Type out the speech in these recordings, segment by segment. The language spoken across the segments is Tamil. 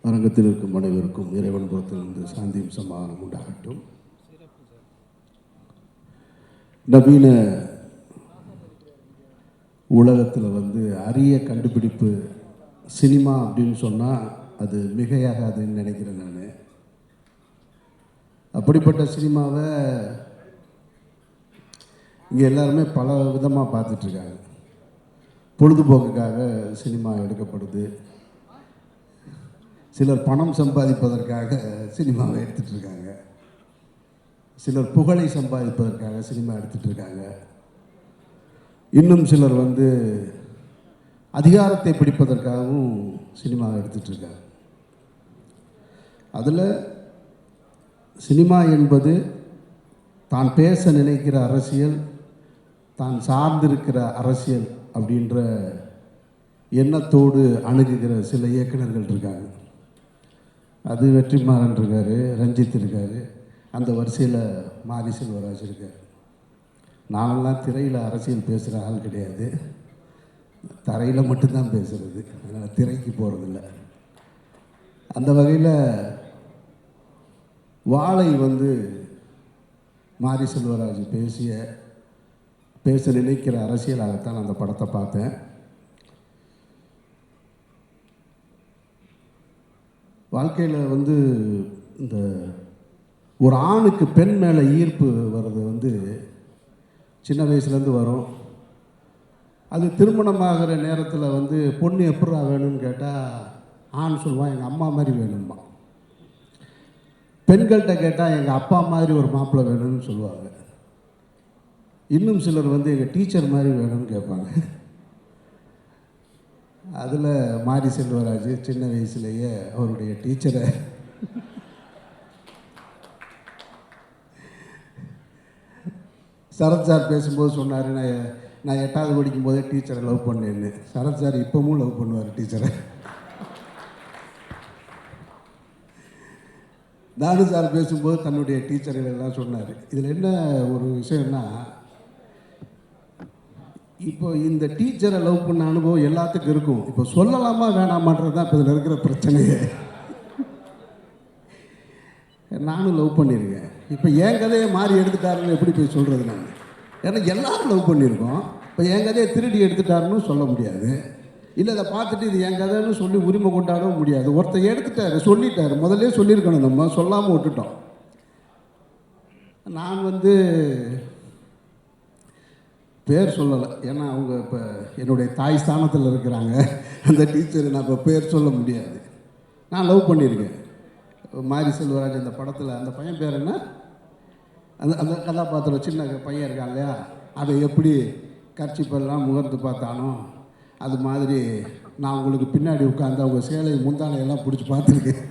அரங்கத்தில் இருக்கும் அனைவருக்கும் இறைவன் புறத்திலிருந்து சாந்தியும் சமாதானம் உண்டாகட்டும். நவீன உலகத்தில் அரிய கண்டுபிடிப்பு சினிமா அப்படின்னு சொன்னால் அது மிகையாகாதுன்னு நினைக்கிறேன் நான். அப்படிப்பட்ட சினிமாவை இங்கே எல்லாருமே பல விதமாக பார்த்துட்ருக்காங்க. பொழுதுபோக்குக்காக சினிமா எடுக்கப்படுது. சிலர் பணம் சம்பாதிப்பதற்காக சினிமாவை எடுத்துகிட்ருக்காங்க. சிலர் புகழை சம்பாதிப்பதற்காக சினிமா எடுத்துகிட்ருக்காங்க. இன்னும் சிலர் அதிகாரத்தை பிடிப்பதற்காகவும் சினிமாவை எடுத்துகிட்ருக்காங்க. அதில் சினிமா என்பது தான் பேச நினைக்கிற அரசியல், தான் சார்ந்திருக்கிற அரசியல் அப்படின்ற எண்ணத்தோடு அணுகுகிற சில இயக்குநர்கள் இருக்காங்க. அது வெற்றிமாறன் இருக்கார், ரஞ்சித் இருக்கார், அந்த வரிசையில் மாரி செல்வராஜ் இருக்கார். நானெல்லாம் திரையில் அரசியல் பேசுகிற ஆள் கிடையாது, தரையில் மட்டும்தான் பேசுகிறது, அதனால் திரைக்கு போகிறதில்ல. அந்த வகையில் வாழை மாரி செல்வராஜ் பேச நினைக்கிற அரசியலாகத்தான் அந்த படத்தை பார்த்தேன். வாழ்க்கையில் இந்த ஒரு ஆணுக்கு பெண் மேலே ஈர்ப்பு வர்றது சின்ன வயசுலேருந்து வரும். அது திருமணமாகிற நேரத்தில் பொண்ணு எப்படா வேணும்னு கேட்டால் ஆண் சொல்லுவான் எங்கள் அம்மா மாதிரி வேணும்மா. பெண்கள்கிட்ட கேட்டால் எங்கள் அப்பா மாதிரி ஒரு மாப்பிள்ளை வேணும்னு சொல்லுவாங்க. இன்னும் சிலர் எங்கள் டீச்சர் மாதிரி வேணும்னு கேட்பாங்க. அதில் மாரி செல்வராஜ் சின்ன வயசுலேயே அவருடைய டீச்சரை சரத் சார் பேசும்போது சொன்னார், நான் 8வது படிக்கும்போதே டீச்சரை லவ் பண்ணேன்னு. சரத் சார் இப்போவும் லவ் பண்ணுவார் டீச்சரை. தானு சார் பேசும்போது தன்னுடைய டீச்சர்கள் எல்லாம் சொன்னார். இதில் என்ன ஒரு விஷயம்னா, இப்போ இந்த டீச்சரை லவ் பண்ண அனுபவம் எல்லாத்துக்கும் இருக்கும். இப்போ சொல்லலாமா வேணாமான்றது தான் இப்போ இதில் இருக்கிற பிரச்சனையே. நானும் லவ் பண்ணியிருக்கேன். இப்போ என் கதையை மாறி எடுத்துட்டாருன்னு எப்படி போய் சொல்கிறது நான்? ஏன்னா எல்லாரும் லவ் பண்ணியிருக்கோம். இப்போ என் கதையை திருடி எடுத்துட்டாருன்னு சொல்ல முடியாது. இல்லை அதை பார்த்துட்டு இது என் கதைன்னு சொல்லி உரிமை கொண்டாடவும் முடியாது. ஒருத்தர் எடுத்துட்டாரு, சொல்லிட்டாரு, முதல்ல சொல்லியிருக்கணும், நம்ம சொல்லாமல் விட்டுட்டோம். நான் பேர் சொல்லலை, ஏன்னா அவங்க இப்போ என்னுடைய தாய் ஸ்தானத்தில் இருக்கிறாங்க. அந்த டீச்சரை நான் இப்போ பேர் சொல்ல முடியாது. நான் லவ் பண்ணியிருக்கேன். மாரி செல்வராஜ் அந்த படத்தில் அந்த பையன் பேர் என்ன, அந்த அந்த கதாபாத்திரம் சின்ன பையன் இருக்கான் இல்லையா, அதை எப்படி கர்ச்சிப்பெல்லாம் முகர்ந்து பார்த்தானோ அது மாதிரி நான் உங்களுக்கு பின்னாடி உட்காந்து அவங்க சேலை முந்தானையெல்லாம் பிடிச்சி பார்த்துருக்கேன்.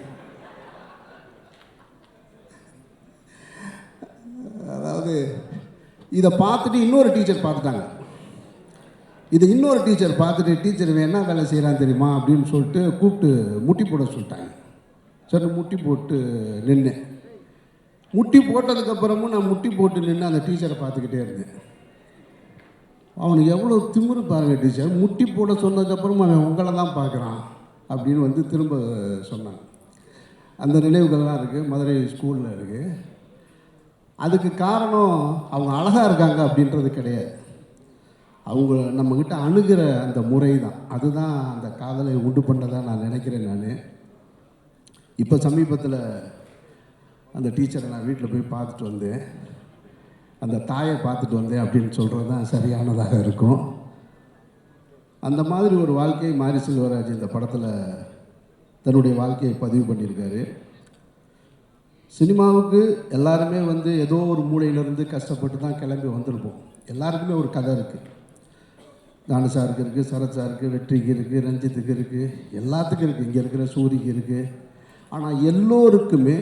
அதாவது இதை பார்த்துட்டு இன்னொரு டீச்சர் பார்த்துட்டாங்க. இதை இன்னொரு டீச்சர் பார்த்துட்டு, டீச்சர் என்ன வேலை செய்கிறான்னு தெரியுமா அப்படின்னு சொல்லிட்டு கூப்பிட்டு முட்டி போட சொல்லிட்டாங்க. சரி முட்டி போட்டு நின்னேன். முட்டி போட்டதுக்கப்புறமும் நான் முட்டி போட்டு நின்று அந்த டீச்சரை பார்த்துக்கிட்டே இருந்தேன். அவனுக்கு எவ்வளோ திமிரு பாருங்கள். டீச்சர் முட்டி போட சொன்னதுக்கப்புறம் அவன் உங்களை தான் பார்க்குறான் அப்படின்னு திரும்ப சொன்னாங்க. அந்த நினைவுகள்லாம் இருக்குது, மதுரை ஸ்கூலில் இருக்குது. அதுக்கு காரணம் அவங்க அழகாக இருக்காங்க அப்படின்றது கிடையாது, அவங்க நம்மக்கிட்ட அணுகிற அந்த முறை தான். அதுதான் அந்த காதலை உண்டு பண்ணதாக நான் நினைக்கிறேன். நான் இப்போ சமீபத்தில் அந்த டீச்சரை நான் வீட்டில் போய் பார்த்துட்டு வந்தேன், அந்த தாயை பார்த்துட்டு வந்தேன் அப்படின்னு சொல்கிறது தான் சரியானதாக இருக்கும். அந்த மாதிரி ஒரு வாழ்க்கையை மாரி செல்வராஜ் இந்த படத்தில் தன்னுடைய வாழ்க்கையை பதிவு பண்ணியிருக்காரு. சினிமாவுக்கு எல்லாருமே ஏதோ ஒரு மூலையிலேருந்து கஷ்டப்பட்டு தான் கிளம்பி வந்திருப்போம். எல்லாருக்குமே ஒரு கதை இருக்குது. தானு சாருக்கு இருக்குது, சரத் சாருக்கு, வெற்றிக்கு இருக்குது, ரஞ்சித்துக்கு இருக்குது, எல்லாத்துக்கும் இருக்குது, இங்கே இருக்கிற சூரிக்கு இருக்குது. ஆனால் எல்லோருக்குமே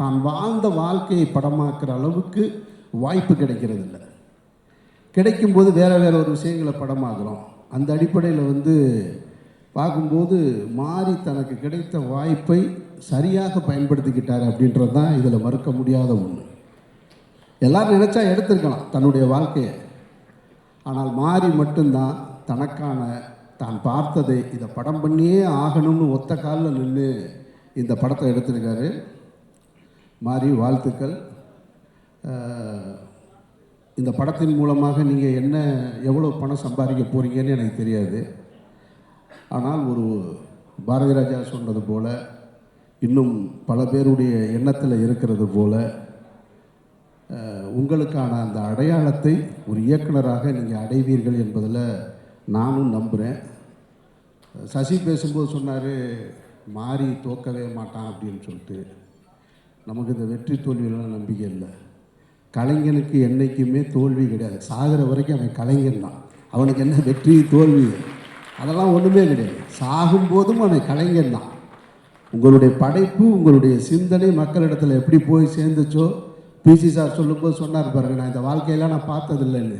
தான் வாழ்ந்த வாழ்க்கையை படமாக்குற அளவுக்கு வாய்ப்பு கிடைக்கிறது இல்லை. கிடைக்கும்போது வேறு ஒரு விஷயங்களை படமாக்குறோம். அந்த அடிப்படையில் பார்க்கும்போது மாறி தனக்கு கிடைத்த வாய்ப்பை சரியாக பயன்படுத்திக்கிட்டார் அப்படின்றது தான் இதில் மறுக்க முடியாத ஒன்று. எல்லோரும் நினச்சா எடுத்துருக்கலாம் தன்னுடைய வாழ்க்கையை. ஆனால் மாறி மட்டும்தான் தனக்கான தான் பார்த்ததை இதை படம் பண்ணியே ஆகணும்னு ஒத்த காலில் நின்று இந்த படத்தை எடுத்திருக்காரு. மாறி வாழ்த்துக்கள். இந்த படத்தின் மூலமாக நீங்கள் எவ்வளோ பணம் சம்பாதிக்க போகிறீங்கன்னு எனக்கு தெரியாது. ஆனால் ஒரு பாரதி ராஜா சொன்னது போல், இன்னும் பல பேருடைய எண்ணத்தில் இருக்கிறது போல், உங்களுக்கான அந்த அடையாளத்தை ஒரு இயக்குனராக நீங்கள் அடைவீர்கள் என்பதில் நானும் நம்புகிறேன். சசி பேசும்போது சொன்னார், மாறி தோக்கவே மாட்டான் அப்படின்னு சொல்லிட்டு. நமக்கு இந்த வெற்றி தோல்வியெல்லாம் நம்பிக்கை இல்லை. கலைஞனுக்கு என்றைக்குமே தோல்வி கிடையாது. சாகிற வரைக்கும் அவன் கலைஞன் தான். அவனுக்கு என்ன வெற்றி தோல்வி அதெல்லாம் ஒன்றுமே கிடையாது. சாகும்போதும் அவன் கலைஞன் தான். உங்களுடைய படைப்பு, உங்களுடைய சிந்தனை மக்களிடத்தில் எப்படி போய் சேர்ந்துச்சோ, பிசி சார் சொல்லும்போது சொன்னார் பாருங்க, நான் இந்த வாழ்க்கையெல்லாம் நான் பார்த்ததில்லைன்னு,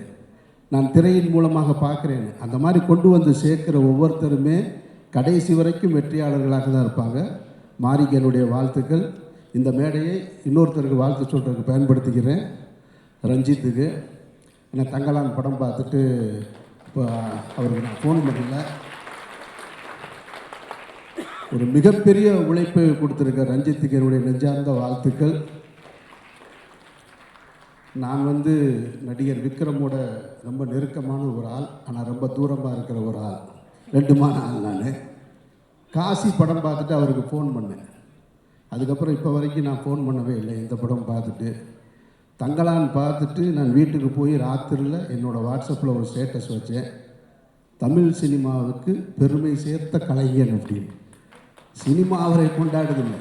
நான் திரையின் மூலமாக பார்க்குறேன்னு. அந்த மாதிரி கொண்டு வந்து சேர்க்குற ஒவ்வொருத்தருமே கடைசி வரைக்கும் வெற்றியாளர்களாக தான் இருப்பாங்க. மாரிக்கு என்னுடைய வாழ்த்துக்கள். இந்த மேடையை இன்னொருத்தருக்கு வாழ்த்து சொல்கிறதுக்கு பயன்படுத்திக்கிறேன், ரஞ்சித்துக்கு. ஏன்னா தங்கலான் படம் பார்த்துட்டு இப்போ அவருக்கு நான் ஃபோன் பண்ணல. ஒரு மிகப்பெரிய உழைப்பை கொடுத்துருக்க ரஞ்சித்துக்கு என்னுடைய நெஞ்சார்ந்த வாழ்த்துக்கள். நான் நடிகர் விக்ரமோட ரொம்ப நெருக்கமான ஒரு ஆள், ஆனால் ரொம்ப தூரமாக இருக்கிற ஒரு ஆள், ரெண்டுமான ஆள். நான் காசி படம் பார்த்துட்டு அவருக்கு ஃபோன் பண்ணேன். அதுக்கப்புறம் இப்போ வரைக்கும் நான் ஃபோன் பண்ணவே இல்லை. இந்த படம் பார்த்துட்டு தங்கலான் பார்த்துட்டு நான் வீட்டுக்கு போய் ராத்திரியில் என்னோடய வாட்ஸ்அப்பில் ஒரு ஸ்டேட்டஸ் வச்சேன், தமிழ் சினிமாவுக்கு பெருமை சேர்த்த கலைஞன் அப்படின்னு. சினிமா அவரை கொண்டாடுதில்லை.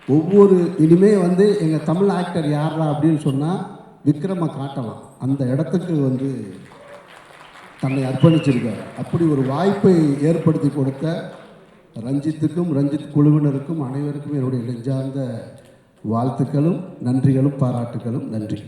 ஒவ்வொரு இனிமே எங்கள் தமிழ் ஆக்டர் யாரா அப்படின்னு சொன்னால் விக்ரமை காட்டலாம். அந்த இடத்துக்கு தன்னை அர்ப்பணிச்சிருக்கார். அப்படி ஒரு வாய்ப்பை ஏற்படுத்தி கொடுத்த ரஞ்சித்துக்கும் ரஞ்சித் குழுவினருக்கும் அனைவருக்கும் என்னுடைய நெஞ்சார்ந்த வாழ்த்துக்களும் நன்றிகளும் பாராட்டுகளும். நன்றி.